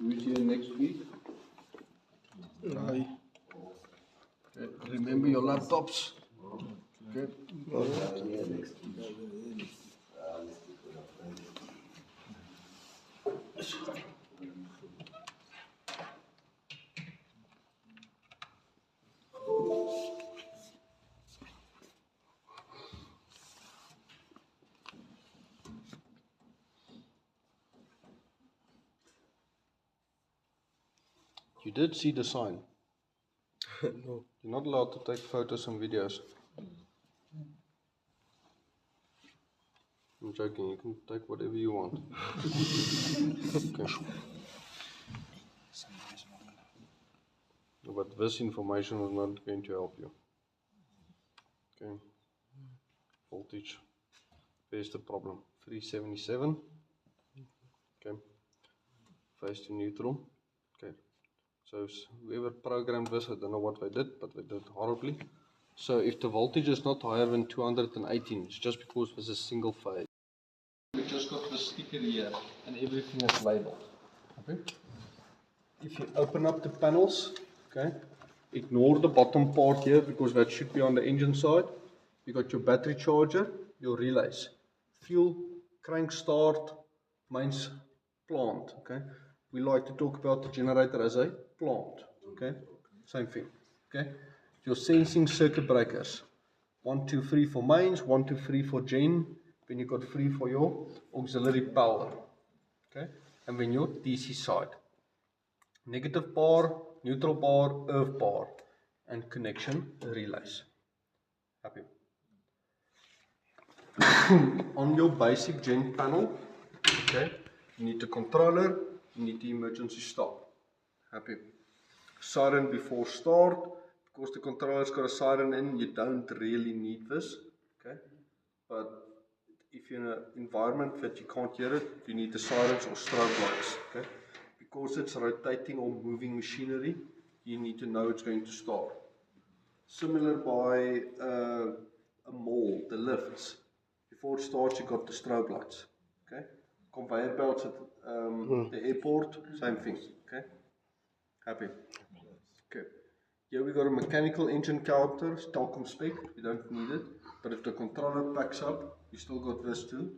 Who's here next week? Aye. Okay. Remember your laptops. Okay. You did see the sign. No. You're not allowed to take photos and videos. I'm joking, you can take whatever you want. Okay. But this information is not going to help you. Okay. Voltage. There's the problem. 377. Okay. Phase to neutral. Okay. So whoever programmed this, I don't know what they did, but they did horribly. So if the voltage is not higher than 218, it's just because this is single phase. We just got the sticker here and everything is labeled. Okay. If you open up the panels, okay, ignore the bottom part here because that should be on the engine side. You got your battery charger, your relays, fuel, crank start, mains, plant. Okay, we like to talk about the generator as a plant. Okay, same thing. Okay, your sensing circuit breakers, 1, 2, 3 for mains, 1, 2, 3 for gen. Then you got 3 for your auxiliary power. Okay, and then your DC side. Negative bar, neutral bar, earth bar, and connection relays. Happy. On your basic gen panel, okay, you need the controller, you need the emergency stop. Happy. Siren before start, because the controller's got a siren in, you don't really need this, okay, but if you're in an environment that you can't hear it, you need the sirens or strobe lights, okay. Because it's rotating or moving machinery, you need to know it's going to start. Similar by a mall, the lifts. Before it starts, you got the strobe lights. Okay. Conveyor belts at the airport, same thing. Okay. Happy. Okay. Here we got a mechanical engine counter, Telkom spec. You don't need it, but if the controller packs up, you still got this too.